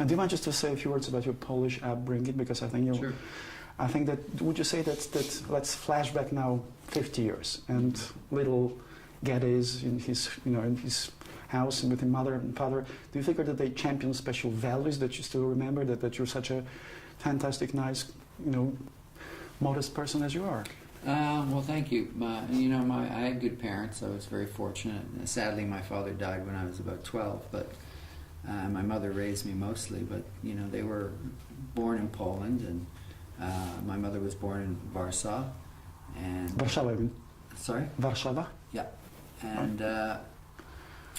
And do you mind just to say a few words about your Polish upbringing? Because I think you, Sure. I think that would you say that let's flash back now 50 years and little Geddy is in his in his house and with his mother and father. Do you think that they champion special values that you still remember? That you're such a fantastic, nice, modest person as you are? Well, thank you. I had good parents. I was very fortunate. Sadly, my father died when I was about 12, but my mother raised me mostly. But they were born in Poland, and my mother was born in Warsaw. And Warszawa, I mean. Sorry? Warszawa? Yeah. And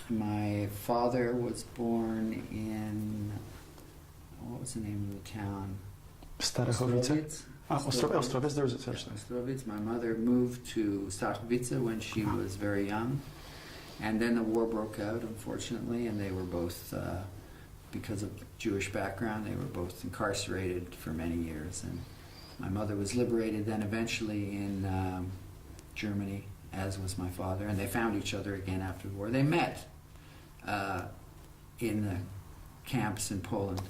my father was born in, what was the name of the town? Starachowice. Ostrowiec, there's a such thing. Ostrowiec. My mother moved to Starachowice when she was very young. And then the war broke out, unfortunately, and they were both, because of Jewish background, they were both incarcerated for many years. And my mother was liberated then eventually in Germany, as was my father, and they found each other again after the war. They met in the camps in Poland,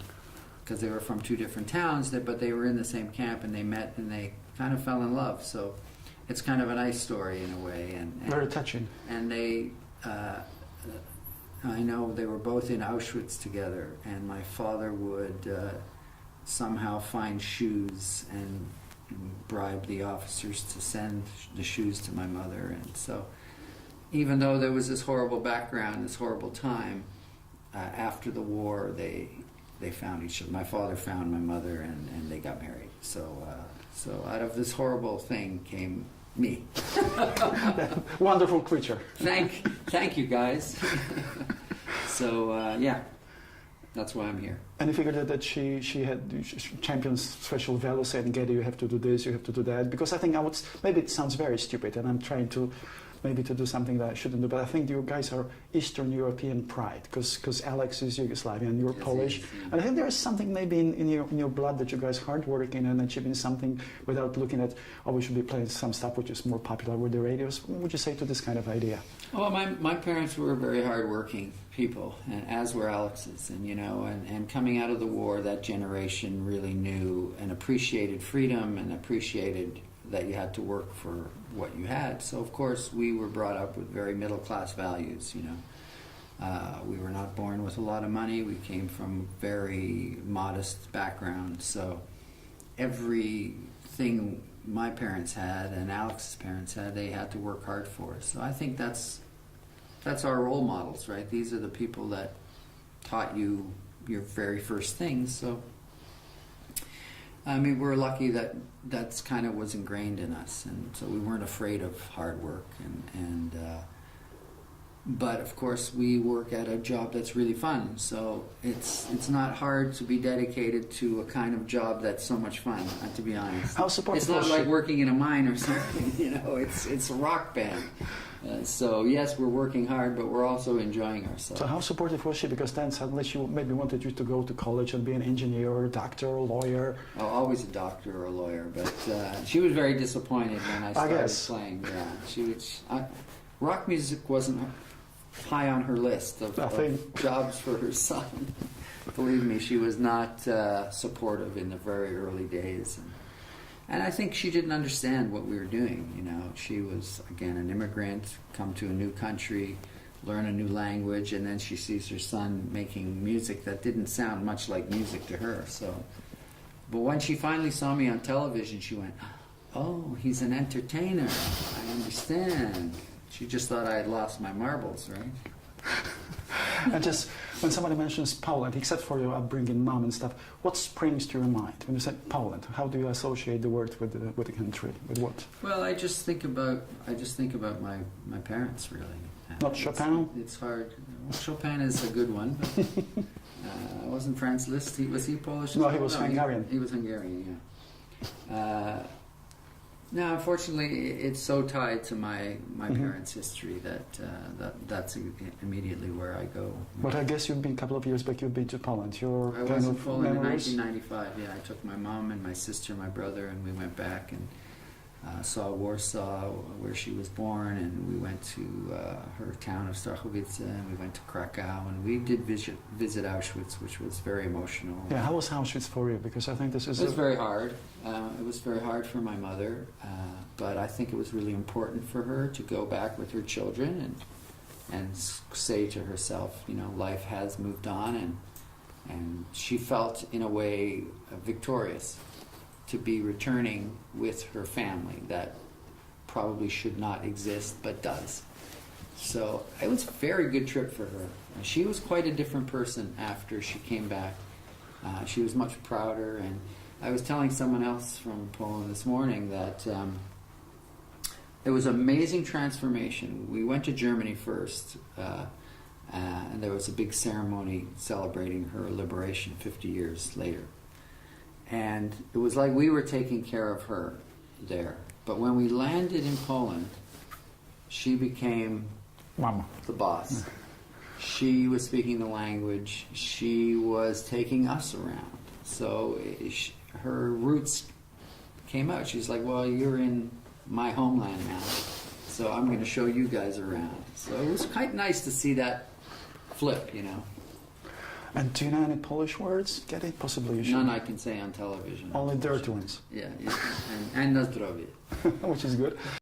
because they were from two different towns, but they were in the same camp, and they met and they kind of fell in love. So it's kind of a nice story in a way. And very touching. And they, I know they were both in Auschwitz together, and my father would somehow find shoes and bribe the officers to send the shoes to my mother. And so even though there was this horrible background, this horrible time, after the war they found each other. My father found my mother, and they got married. So out of this horrible thing came me. Wonderful creature. Thank you guys. So yeah, that's why I'm here. And you figured that she champions special values, saying, Geddy, you have to do this, you have to do that. Because I think maybe it sounds very stupid, and I'm trying to maybe to do something that I shouldn't do, but I think you guys are Eastern European pride, because Alex is Yugoslavian, you're Polish, and I think there is something maybe in your blood that you guys are hardworking and achieving something without looking at, oh, we should be playing some stuff which is more popular with the radios. What would you say to this kind of idea? Well, my parents were very hardworking people, and as were Alex's, and coming out of the war, that generation really knew and appreciated freedom and appreciated that you had to work for what you had. So of course we were brought up with very middle class values. We were not born with a lot of money. We came from very modest backgrounds. So everything my parents had and Alex's parents had, they had to work hard for. So I think that's our role models, right? These are the people that taught you your very first things. So I mean, we're lucky that that's kind of was ingrained in us, and so we weren't afraid of hard work. But of course, we work at a job that's really fun. So it's not hard to be dedicated to a kind of job that's so much fun. To be honest, how supportive? It's not like working in a mine or something. It's a rock band. So yes, we're working hard, but we're also enjoying ourselves. So how supportive was she? Because then suddenly she maybe wanted you to go to college and be an engineer or a doctor or a lawyer. Oh, always a doctor or a lawyer, but she was very disappointed when I started playing. Yeah, rock music wasn't high on her list of jobs for her son. Believe me, she was not supportive in the very early days. And I think she didn't understand what we were doing. She was, again, an immigrant, come to a new country, learn a new language, and then she sees her son making music that didn't sound much like music to her. But when she finally saw me on television, she went, "Oh, he's an entertainer. I understand." She just thought I had lost my marbles, right? And just when somebody mentions Poland, except for your upbringing, mom and stuff, what springs to your mind when you say Poland? How do you associate the word with the country? With what? Well, I just think about my parents, really. Not Chopin? It's hard. Well, Chopin is a good one. But, wasn't Franz Liszt? Was he Polish? No, he was Hungarian. He was Hungarian. Yeah. No, unfortunately, it's so tied to my parents' history that's immediately where I go. But I guess you've been a couple of years back. You've been to Poland. I was in Poland in 1995. Yeah, I took my mom and my sister, my brother, and we went back. And saw Warsaw, where she was born, and we went to her town of Strachowice, and we went to Krakow, and we did visit Auschwitz, which was very emotional. Yeah, how was Auschwitz for you? Because I think this is... It was very hard. It was very hard for my mother, but I think it was really important for her to go back with her children and say to herself, you know, life has moved on, and she felt, in a way, victorious to be returning with her family that probably should not exist but does. So it was a very good trip for her. And she was quite a different person after she came back. She was much prouder, and I was telling someone else from Poland this morning that it was an amazing transformation. We went to Germany first, and there was a big ceremony celebrating her liberation 50 years later. And it was like we were taking care of her there. But when we landed in Poland, she became Mama. The boss. She was speaking the language. She was taking us around. So her roots came out. She's like, well, you're in my homeland now, so I'm going to show you guys around. So it was quite nice to see that flip, you know. And do you know any Polish words? Geddy? Possibly you should. None I can say on television. Only dirty ones. Yeah. And na zdrowie. Which is good.